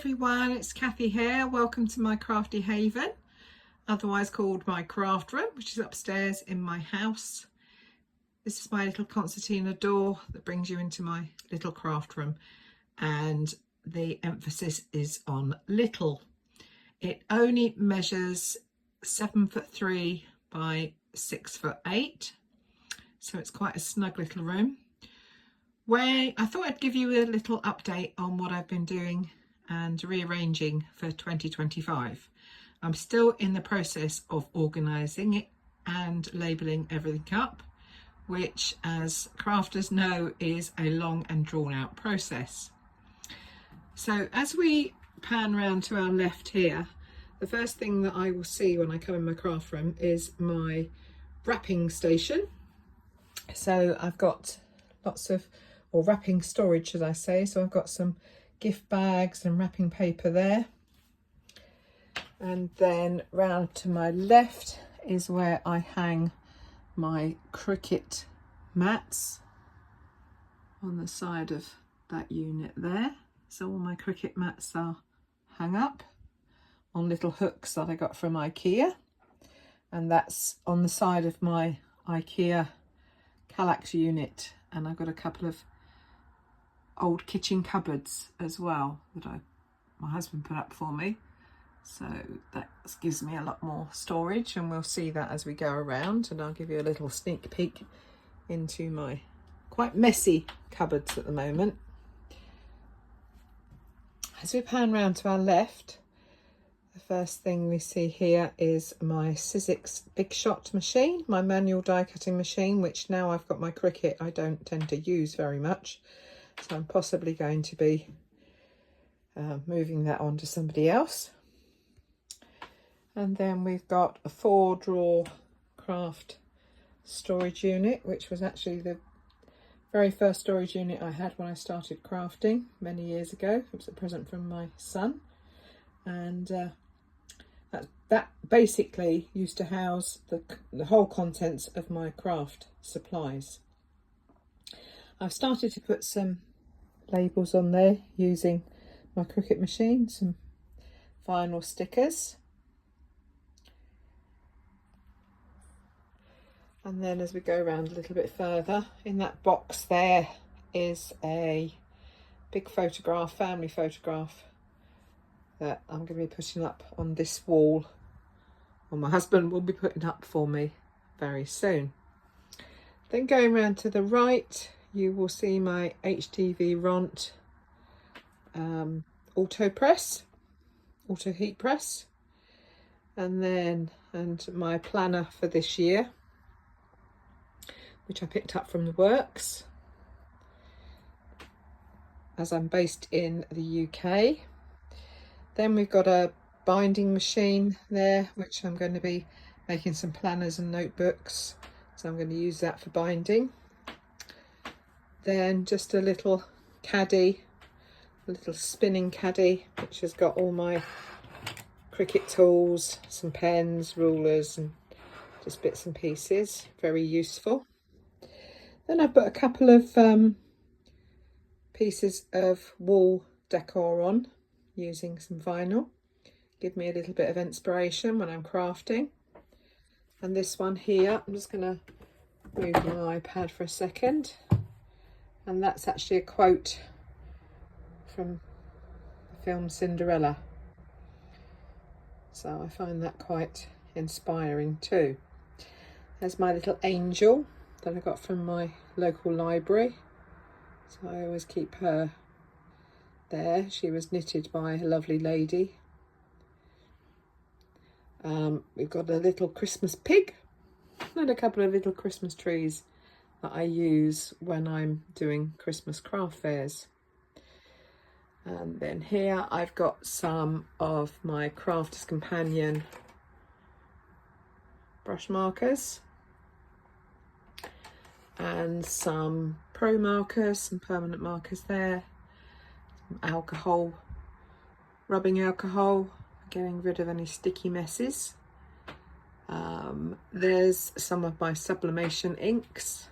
everyone, it's Cathy here. Welcome to my crafty haven, otherwise called my craft room, which is upstairs in my house. This is my little concertina door that brings you into my little craft room, and the emphasis is on little. It only measures 7'3" by 6'8", so it's quite a snug little room. Where I thought I'd give you a little update on what I've been doing and rearranging for 2025. I'm still in the process of organising it and labelling everything up, which, as crafters know, is a long and drawn out process. So as we pan round to our left here, the first thing that I will see when I come in my craft room is my wrapping station. So I've got lots of, or wrapping storage should I say, so I've got some gift bags and wrapping paper there. And then round to my left is where I hang my cricket mats on the side of that unit there. So all my cricket mats are hung up on little hooks that I got from IKEA, and that's on the side of my IKEA Kallax unit. And I've got a couple of old kitchen cupboards as well that my husband put up for me, so that gives me a lot more storage, and we'll see that as we go around, and I'll give you a little sneak peek into my quite messy cupboards at the moment. As we pan round to our left, the first thing we see here is my Sizzix Big Shot machine, my manual die cutting machine, which now I've got my Cricut I don't tend to use very much. So I'm possibly going to be moving that on to somebody else. And then we've got a 4-drawer craft storage unit, which was actually the very first storage unit I had when I started crafting many years ago. It was a present from my son. And that basically used to house the whole contents of my craft supplies. I've started to put some labels on there using my Cricut machine, some vinyl stickers. And then as we go around a little bit further, in that box there is a big photograph, family photograph, that I'm going to be putting up on this wall, or my husband will be putting up for me very soon. Then going round to the right, you will see my HTV Ront auto heat press, and my planner for this year, which I picked up from the works, as I'm based in the UK. Then we've got a binding machine there, which I'm going to be making some planners and notebooks, so I'm going to use that for binding. Then just a little caddy, a little spinning caddy, which has got all my Cricut tools, some pens, rulers, and just bits and pieces. Very useful. Then I've put a couple of pieces of wall decor on, using some vinyl. Give me a little bit of inspiration when I'm crafting. And this one here, I'm just going to move my iPad for a second. And that's actually a quote from the film Cinderella. So I find that quite inspiring too. There's my little angel that I got from my local library. So I always keep her there. She was knitted by a lovely lady. We've got a little Christmas pig and a couple of little Christmas trees that I use when I'm doing Christmas craft fairs. And then here I've got some of my Crafter's Companion brush markers and some pro markers, some permanent markers there, some alcohol, rubbing alcohol, getting rid of any sticky messes. There's some of my sublimation inks,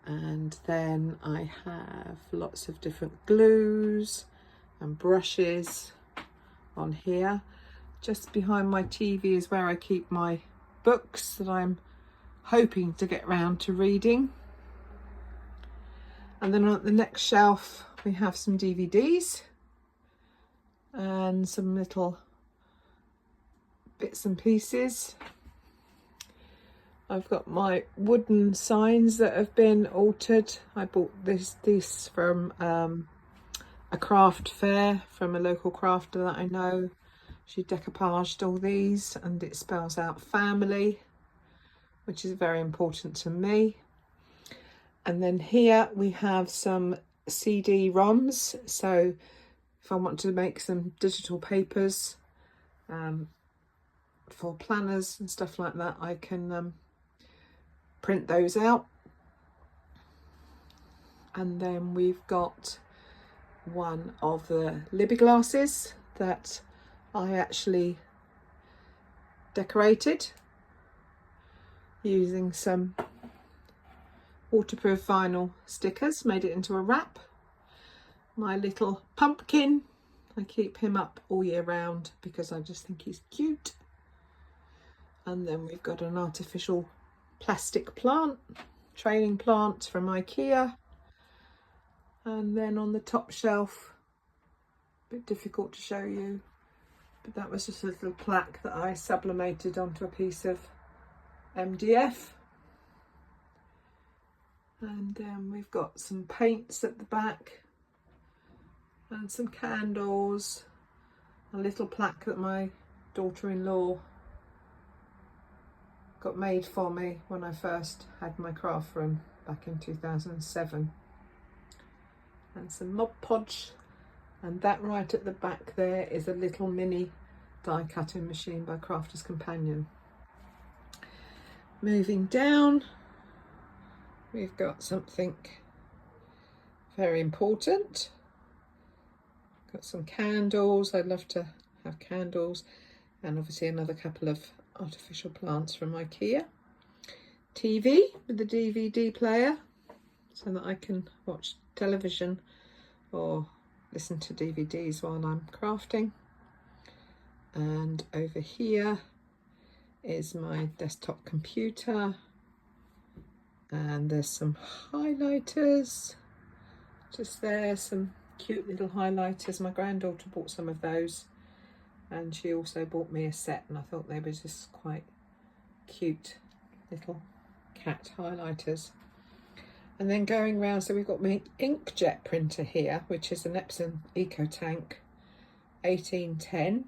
and then I have lots of different glues and brushes on here. Just behind my TV is where I keep my books that I'm hoping to get round to reading. And then on the next shelf we have some DVDs and some little bits and pieces. I've got my wooden signs that have been altered. I bought this from a craft fair from a local crafter that I know. She decoupaged all these and it spells out family, which is very important to me. And then here we have some CD-ROMs. So if I want to make some digital papers for planners and stuff like that, I can print those out. And then we've got one of the Libby glasses that I actually decorated using some waterproof vinyl stickers, made it into a wrap. My little pumpkin, I keep him up all year round because I just think he's cute. And then we've got an artificial plastic plant, training plant from IKEA. And then on the top shelf, a bit difficult to show you, but that was just a little plaque that I sublimated onto a piece of MDF. And then we've got some paints at the back and some candles, a little plaque that my daughter-in-law got made for me when I first had my craft room back in 2007. And some Mod Podge, and that right at the back there is a little mini die cutting machine by Crafter's Companion. Moving down, we've got something very important. Got some candles. I'd love to have candles, and obviously another couple of artificial plants from IKEA. TV with the DVD player so that I can watch television or listen to DVDs while I'm crafting. And over here is my desktop computer, and there's some highlighters just there, some cute little highlighters. My granddaughter bought some of those, and she also bought me a set, and I thought they were just quite cute little cat highlighters. And then going round, so we've got my inkjet printer here, which is an Epson EcoTank 1810,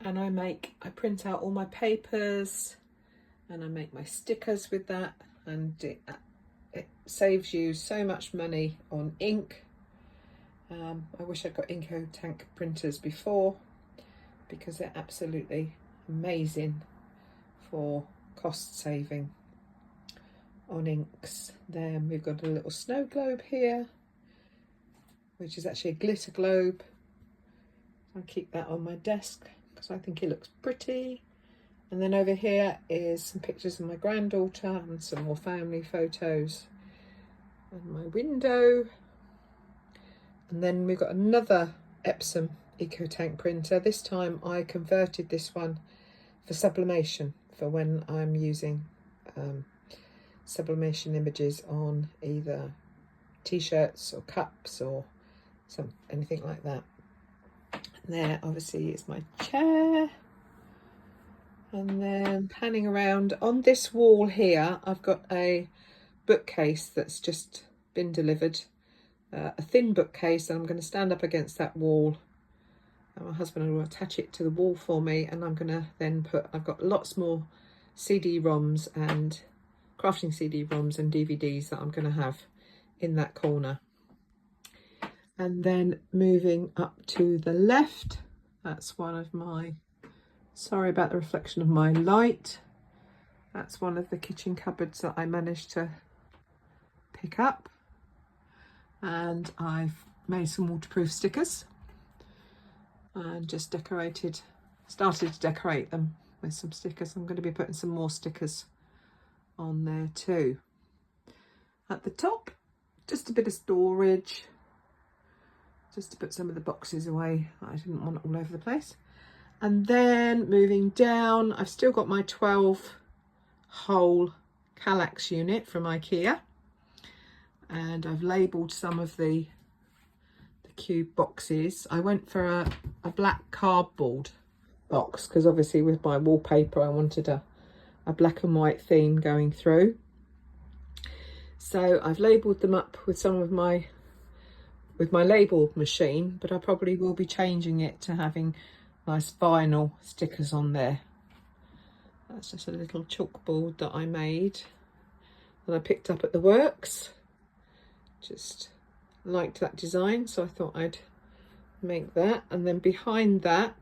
and I print out all my papers and I make my stickers with that, and it saves you so much money on ink. I wish I'd got EcoTank printers before, because they're absolutely amazing for cost saving on inks. Then we've got a little snow globe here, which is actually a glitter globe. I'll keep that on my desk because I think it looks pretty. And then over here is some pictures of my granddaughter and some more family photos, and my window. And then we've got another Epson EcoTank printer. This time I converted this one for sublimation, for when I'm using sublimation images on either t-shirts or cups or anything like that. And there obviously is my chair. And then panning around on this wall here, I've got a bookcase that's just been delivered, a thin bookcase, and I'm going to stand up against that wall, and my husband will attach it to the wall for me, and I'm going to then I've got lots more CD-ROMs and crafting CD-ROMs and DVDs that I'm going to have in that corner. And then moving up to the left, that's one of my, sorry about the reflection of my light, that's one of the kitchen cupboards that I managed to pick up, and I've made some waterproof stickers and just started to decorate them with some stickers. I'm going to be putting some more stickers on there too. At the top, just a bit of storage, just to put some of the boxes away that I didn't want all over the place. And then moving down, I've still got my 12 hole Kallax unit from IKEA, and I've labelled some of the cube boxes. I went for a black cardboard box because obviously with my wallpaper I wanted a black and white theme going through. So I've labelled them up with some of my label machine, but I probably will be changing it to having nice vinyl stickers on there. That's just a little chalkboard that I made that I picked up at the works. Just liked that design, so I thought I'd make that. And then behind that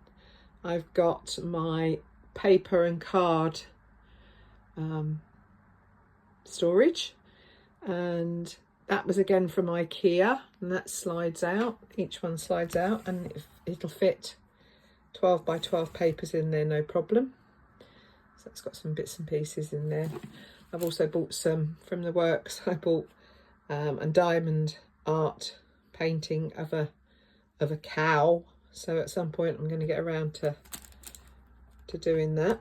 I've got my paper and card storage, and that was again from IKEA, and that slides out. Each one slides out and it'll fit 12 by 12 papers in there, no problem. So it's got some bits and pieces in there. I've also bought some from the works. I bought a diamond art painting of a cow, so at some point I'm going to get around to doing that.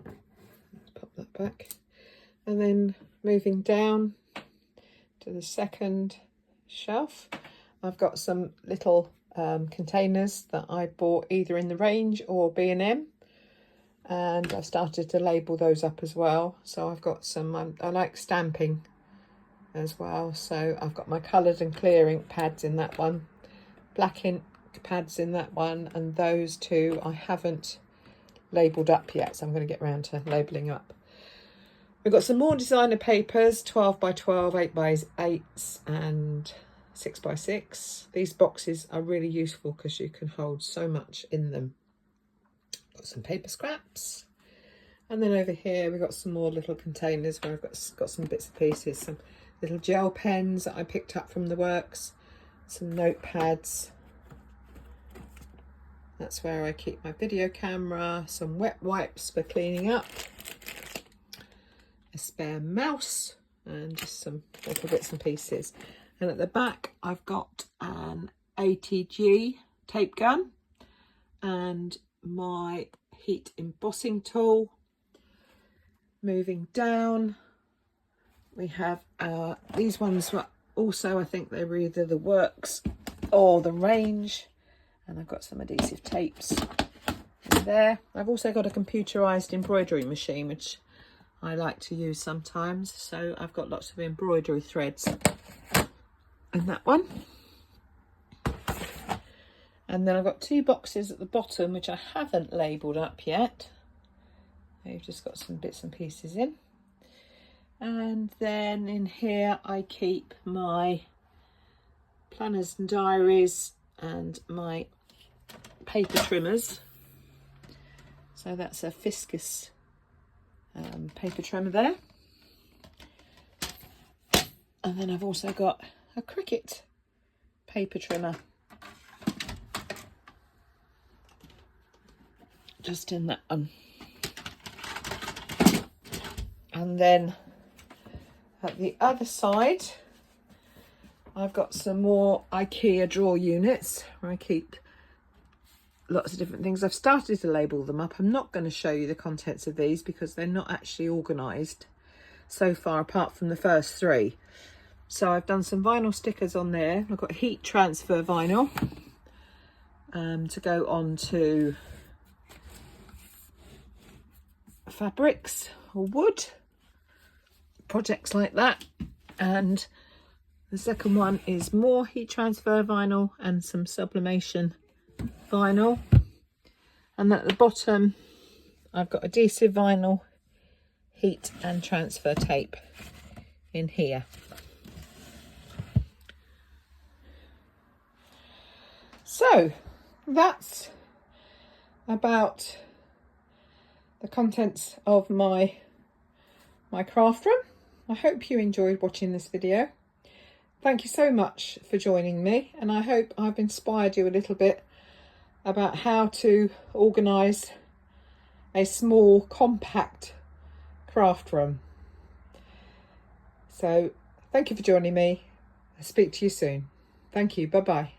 Let's pop that back. And then moving down to the second shelf, I've got some little containers that I bought either in the Range or B&M, and I've started to label those up as well. So I've got some, I like stamping as well, so I've got my coloured and clear ink pads in that one, black ink pads in that one, and those two I haven't labelled up yet, so I'm going to get around to labelling up. We've got some more designer papers, 12 by 12, 8 by 8 and 6 by 6. These boxes are really useful because you can hold so much in them. Got some paper scraps, and then over here we've got some more little containers where I've got some bits and pieces, some little gel pens that I picked up from the works, some notepads. That's where I keep my video camera, some wet wipes for cleaning up, a spare mouse, and just some little bits and pieces. And at the back I've got an ATG tape gun and my heat embossing tool. Moving down, we have these ones were also, I think they were either the works or the Range, and I've got some adhesive tapes in there. I've also got a computerized embroidery machine which I like to use sometimes, so I've got lots of embroidery threads in that one. And then I've got two boxes at the bottom which I haven't labelled up yet. They've just got some bits and pieces in. And then in here I keep my planners and diaries and my paper trimmers. So that's a Fiscus paper trimmer there. And then I've also got a Cricut paper trimmer just in that one. And then at the other side I've got some more IKEA drawer units where I keep lots of different things. I've started to label them up. I'm not going to show you the contents of these because they're not actually organised so far apart from the first three. So I've done some vinyl stickers on there. I've got heat transfer vinyl to go on to fabrics or wood, projects like that. And the second one is more heat transfer vinyl and some sublimation vinyl. And at the bottom I've got adhesive vinyl, heat and transfer tape in here. So that's about the contents of my craft room. I hope you enjoyed watching this video. Thank you so much for joining me, and I hope I've inspired you a little bit about how to organise a small compact craft room. So Thank you for joining me. I'll speak to you soon. Thank you. Bye-bye.